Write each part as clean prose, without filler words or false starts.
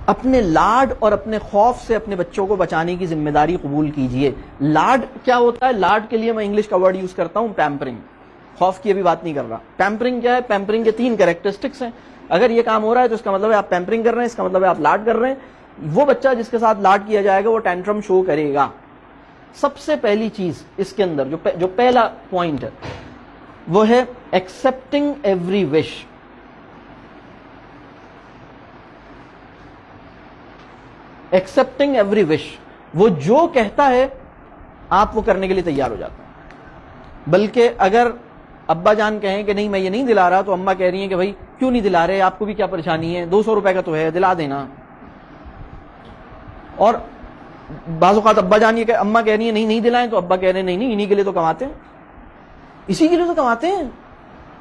اپنے لاڈ اور اپنے خوف سے اپنے بچوں کو بچانے کی ذمہ داری قبول کیجئے. لاڈ کیا ہوتا ہے؟ لاڈ کے لیے میں انگلش کا ورڈ یوز کرتا ہوں پیمپرنگ. خوف کی ابھی بات نہیں کر رہا. پیمپرنگ کیا ہے؟ پیمپرنگ کے 3 کیریکٹرسٹکس ہیں. اگر یہ کام ہو رہا ہے تو اس کا مطلب ہے آپ پیمپرنگ کر رہے ہیں, اس کا مطلب ہے آپ لاڈ کر رہے ہیں. وہ بچہ جس کے ساتھ لاڈ کیا جائے گا وہ ٹینٹرم شو کرے گا. سب سے پہلی چیز اس کے اندر جو پہلا پوائنٹ ہے وہ ہے ایکسپٹنگ ایوری وش. ایکسپٹنگ ایوری وش, وہ جو کہتا ہے آپ وہ کرنے کے لیے تیار ہو جاتے ہیں. بلکہ اگر ابا جان کہیں کہ نہیں میں یہ نہیں دلا رہا, تو اماں کہہ رہی ہیں کہ بھائی کیوں نہیں دلا رہے, آپ کو بھی کیا پریشانی ہے, 200 روپے کا تو ہے, دلا دینا. اور بعض اوقات ابا جان یہ کہ اماں کہہ رہی ہیں نہیں دلائیں, تو ابا کہہ رہے ہیں نہیں انہی کے لیے تو کماتے ہیں, اسی کے لیے تو کماتے ہیں.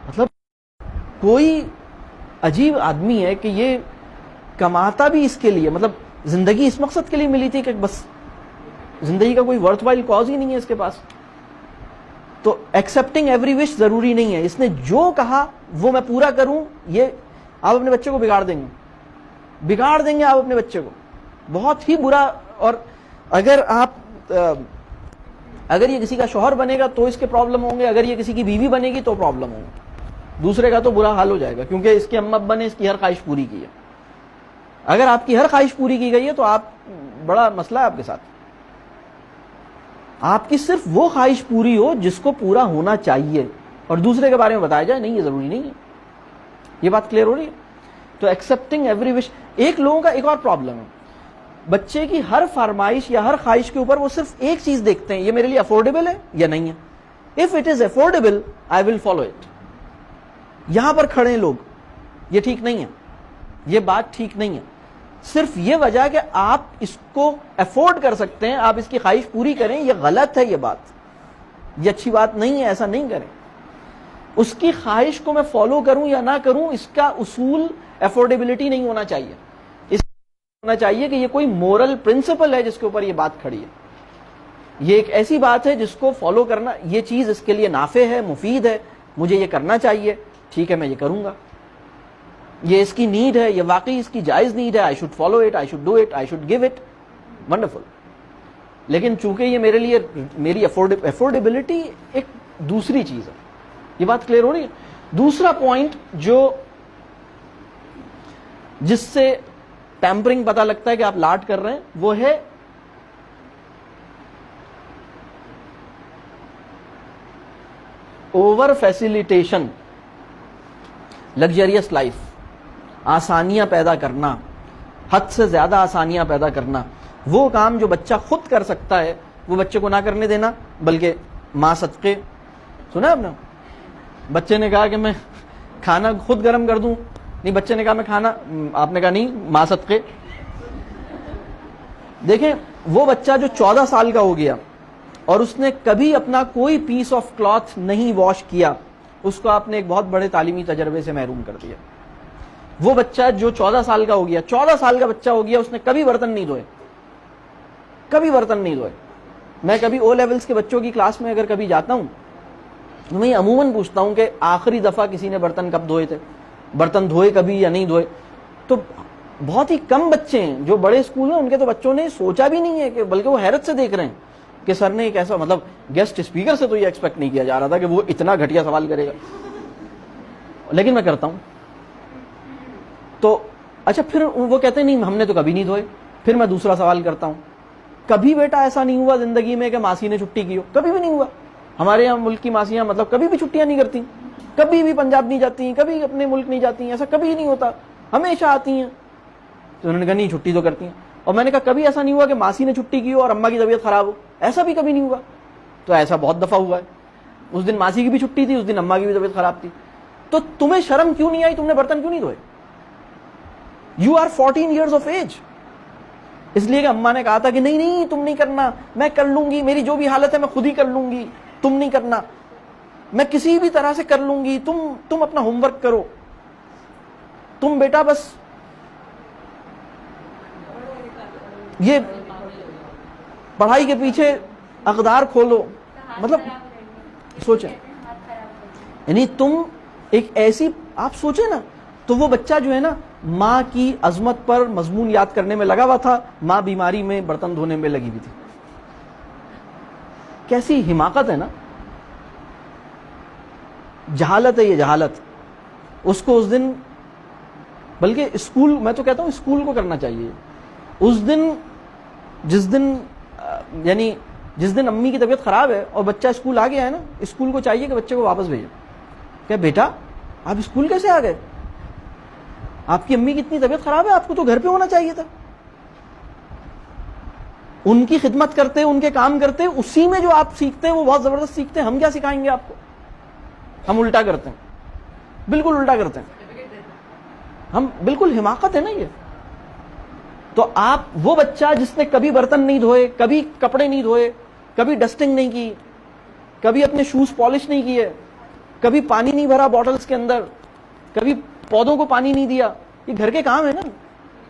مطلب کوئی عجیب آدمی ہے کہ یہ کماتا بھی اس کے لیے, مطلب زندگی اس مقصد کے لیے ملی تھی کہ بس زندگی کا کوئی ورتھ وائل کاز ہی نہیں ہے اس کے پاس. تو ایکسپٹنگ ایوری وش ضروری نہیں ہے. اس نے جو کہا وہ میں پورا کروں, یہ آپ اپنے بچے کو بگاڑ دیں گے آپ اپنے بچے کو بہت ہی برا. اور اگر یہ کسی کا شوہر بنے گا تو اس کے پرابلم ہوں گے, اگر یہ کسی کی بیوی بنے گی تو پرابلم ہوں گے, دوسرے کا تو برا حال ہو جائے گا, کیونکہ اس کے اماں ابا نے اس کی ہر خواہش پوری کی ہے. اگر آپ کی ہر خواہش پوری کی گئی ہے تو آپ بڑا مسئلہ ہے آپ کے ساتھ. آپ کی صرف وہ خواہش پوری ہو جس کو پورا ہونا چاہیے, اور دوسرے کے بارے میں بتایا جائے نہیں یہ ضروری نہیں ہے. یہ بات کلیئر ہو رہی ہے؟ تو ایکسپٹنگ ایوری وش. ایک لوگوں کا ایک اور پرابلم ہے, بچے کی ہر فرمائش یا ہر خواہش کے اوپر وہ صرف ایک چیز دیکھتے ہیں, یہ میرے لیے افورڈیبل ہے یا نہیں ہے. If it is affordable I will follow it. یہاں پر کھڑے ہیں لوگ, یہ ٹھیک نہیں ہے, یہ بات ٹھیک نہیں ہے. صرف یہ وجہ کہ آپ اس کو افورڈ کر سکتے ہیں, آپ اس کی خواہش پوری کریں, یہ غلط ہے. یہ بات یہ اچھی بات نہیں ہے, ایسا نہیں کریں. اس کی خواہش کو میں فالو کروں یا نہ کروں, اس کا اصول افورڈیبلٹی نہیں ہونا چاہیے. اس ہونا چاہیے کہ یہ کوئی مورل پرنسپل ہے جس کے اوپر یہ بات کھڑی ہے. یہ ایک ایسی بات ہے جس کو فالو کرنا, یہ چیز اس کے لیے نافع ہے, مفید ہے, مجھے یہ کرنا چاہیے, ٹھیک ہے میں یہ کروں گا. یہ اس کی نیڈ ہے, یہ واقعی اس کی جائز نیڈ ہے, I should follow it, I should do it, I should give it, wonderful. لیکن چونکہ یہ میرے لیے میری افورڈیبلٹی ایک دوسری چیز ہے. یہ بات کلیئر ہو رہی ہے؟ دوسرا پوائنٹ جس سے پیمپرنگ پتہ لگتا ہے کہ آپ لاڈ کر رہے ہیں وہ ہے اوور فیسیلیٹیشن. لگژریس لائف, آسانیاں پیدا کرنا, حد سے زیادہ آسانیاں پیدا کرنا. وہ کام جو بچہ خود کر سکتا ہے وہ بچے کو نہ کرنے دینا, بلکہ ماں صدقے. سنا آپ نے, بچے نے کہا کہ میں کھانا خود گرم کر دوں, نہیں بچے نے کہا میں کھانا, آپ نے کہا نہیں ماں صدقے. دیکھیں وہ بچہ جو 14 سال کا ہو گیا اور اس نے کبھی اپنا کوئی پیس آف کلاتھ نہیں واش کیا, اس کو آپ نے ایک بہت بڑے تعلیمی تجربے سے محروم کر دیا. وہ بچہ جو 14 سال کا ہو گیا, 14 سال کا بچہ ہو گیا, اس نے کبھی برتن نہیں دھوئے, کبھی برتن نہیں دھوئے. میں کبھی او لیولز کے بچوں کی کلاس میں اگر کبھی جاتا ہوں تو میں عموماً پوچھتا ہوں کہ آخری دفعہ کسی نے برتن کب دھوئے تھے, برتن دھوئے کبھی یا نہیں دھوئے. تو بہت ہی کم بچے ہیں جو بڑے اسکول ہیں ان کے تو بچوں نے سوچا بھی نہیں ہے, کہ بلکہ وہ حیرت سے دیکھ رہے ہیں کہ سر نے ایک ایسا, مطلب گیسٹ اسپیکر سے تو یہ ایکسپیکٹ نہیں کیا جا رہا تھا کہ وہ اتنا گھٹیا سوال کرے گا, لیکن میں کرتا ہوں. تو اچھا پھر وہ کہتے ہیں نہیں ہم نے تو کبھی نہیں دھوئے. پھر میں دوسرا سوال کرتا ہوں, کبھی بیٹا ایسا نہیں ہوا زندگی میں کہ ماسی نے چھٹی کی ہو؟ کبھی بھی نہیں ہوا. ہمارے یہاں ملک کی ماسیاں مطلب کبھی بھی چھٹیاں نہیں کرتی, کبھی بھی پنجاب نہیں جاتی ہیں, کبھی اپنے ملک نہیں جاتی ہیں, ایسا کبھی نہیں ہوتا, ہمیشہ آتی ہیں. تو انہوں نے کہا نہیں چھٹی تو کرتی ہیں. اور میں نے کہا کبھی ایسا نہیں ہوا کہ ماسی نے چھٹی کی ہو اور اماں کی طبیعت خراب ہو؟ ایسا بھی کبھی نہیں ہوا. تو ایسا بہت دفعہ ہوا ہے, اس دن ماسی کی بھی چھٹی تھی, اس دن اماں کی بھی طبیعت خراب تھی. تو تمہیں شرم کیوں نہیں آئی, تم نے برتن کیوں نہیں دھوئے؟ You are 14 years of age. اس لیے کہ اماں نے کہا تھا کہ نہیں تم نہیں کرنا, میں کر لوں گی, میری جو بھی حالت ہے میں خود ہی کر لوں گی, تم نہیں کرنا, میں کسی بھی طرح سے کر لوں گی, تم اپنا ہوم ورک کرو, تم بیٹا بس یہ پڑھائی کے پیچھے اقدار کھولو. مطلب سوچیں, یعنی تم ایک ایسی, آپ سوچیں نا, تو وہ بچہ جو ہے نا ماں کی عظمت پر مضمون یاد کرنے میں لگا ہوا تھا, ماں بیماری میں برتن دھونے میں لگی ہوئی تھی. کیسی حماقت ہے نا, جہالت ہے یہ, جہالت. اس کو اس دن, بلکہ اسکول, میں تو کہتا ہوں اسکول کو کرنا چاہیے اس دن, جس دن یعنی جس دن امی کی طبیعت خراب ہے اور بچہ اسکول آ گیا ہے نا, اسکول کو چاہیے کہ بچے کو واپس بھیجو. کہ بیٹا آپ اسکول کیسے آ گئے, آپ کی امی کی اتنی طبیعت خراب ہے, آپ کو تو گھر پہ ہونا چاہیے تھا. ان کی خدمت کرتے, ان کے کام کرتے, اسی میں جو آپ سیکھتے ہیں وہ بہت زبردست سیکھتے ہیں. ہم کیا سکھائیں گے آپ کو؟ ہم الٹا کرتے ہیں, بالکل الٹا کرتے ہیں ہم, بالکل حماقت ہے نا یہ. تو آپ وہ بچہ جس نے کبھی برتن نہیں دھوئے, کبھی کپڑے نہیں دھوئے, کبھی ڈسٹنگ نہیں کی, کبھی اپنے شوز پالش نہیں کیے, کبھی پانی نہیں بھرا بوٹلز کے اندر, کبھی پودوں کو پانی نہیں دیا, یہ گھر کے کام ہے نا.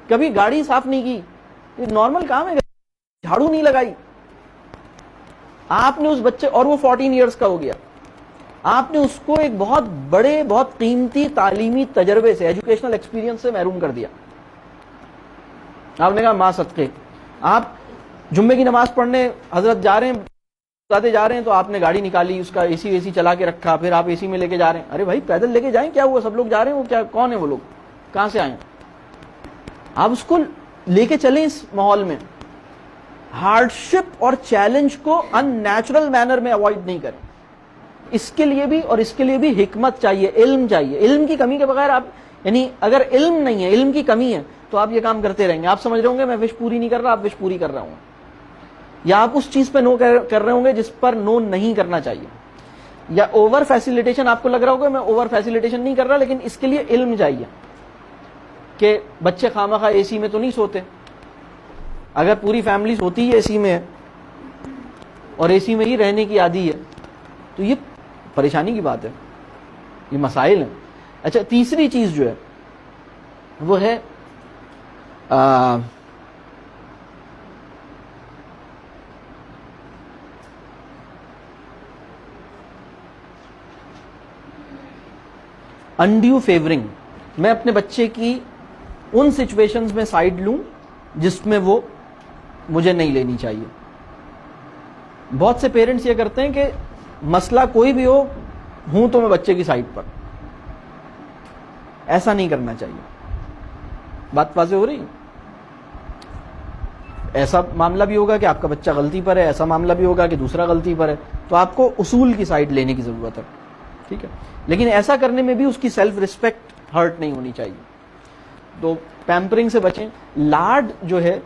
کبھی گاڑی صاف نہیں کی, یہ نارمل کام ہے. جھاڑو نہیں لگائی, آپ نے اس بچے, اور وہ 14 ایئرس کا ہو گیا, آپ نے اس کو ایک بہت بڑے, بہت قیمتی تعلیمی تجربے سے, ایجوکیشنل ایکسپیرینس سے محروم کر دیا. آپ نے کہا ماں صدقے, آپ جمعے کی نماز پڑھنے حضرت جا رہے ہیں, جا رہے ہیں, تو آپ نے گاڑی نکالی, اس کا اے سی چلا کے رکھا, پھر آپ اے سی میں لے کے جا رہے ہیں. ارے بھائی پیدل لے کے جائیں, کیا ہوا, سب لوگ جا رہے ہیں, وہ کیا, کون ہے وہ لوگ, کہاں سے آئے؟ آپ اس کو لے کے چلیں اس ماحول میں. ہارڈ شپ اور چیلنج کو ان نیچرل مینر میں اوائڈ نہیں کریں. اس کے لیے بھی, اور اس کے لیے بھی حکمت چاہیے, علم چاہیے. علم کی کمی کے بغیر آپ, یعنی اگر علم نہیں ہے, علم کی کمی ہے, تو آپ یہ کام کرتے رہیں گے. آپ سمجھ رہے ہوں گے میں وش پوری نہیں کر رہا, آپ وش پوری کر رہا ہوں, یا آپ اس چیز پہ نو کر رہے ہوں گے جس پر نو نہیں کرنا چاہیے, یا اوور فیسیلیٹیشن, آپ کو لگ رہا ہوگا میں اوور فیسیلیٹیشن نہیں کر رہا, لیکن اس کے لیے علم چاہیے کہ بچے خامخواہ اے سی میں تو نہیں سوتے. اگر پوری فیملی سوتی ہے اے سی میں اور اے سی میں ہی رہنے کی عادی ہے, تو یہ پریشانی کی بات ہے, یہ مسائل ہیں. اچھا, تیسری چیز جو ہے وہ ہے انڈیو فیورنگ. میں اپنے بچے کی ان سچویشنز میں سائڈ لوں جس میں وہ مجھے نہیں لینی چاہیے. بہت سے پیرنٹس یہ کرتے ہیں کہ مسئلہ کوئی بھی ہوں تو میں بچے کی سائڈ پر. ایسا نہیں کرنا چاہیے. بات واضح ہو رہی؟ ایسا معاملہ بھی ہوگا کہ آپ کا بچہ غلطی پر ہے, ایسا معاملہ بھی ہوگا کہ دوسرا غلطی پر ہے, تو آپ کو اصول کی سائڈ لینے کی ضرورت ہے. ٹھیک ہے, لیکن ایسا کرنے میں بھی اس کی سیلف ریسپیکٹ ہرٹ نہیں ہونی چاہیے. تو پیمپرنگ سے بچیں. لاڈ جو ہے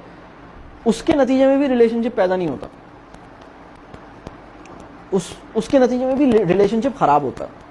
اس کے نتیجے میں بھی ریلیشن شپ پیدا نہیں ہوتا, اس کے نتیجے میں بھی ریلیشن شپ خراب ہوتا ہے.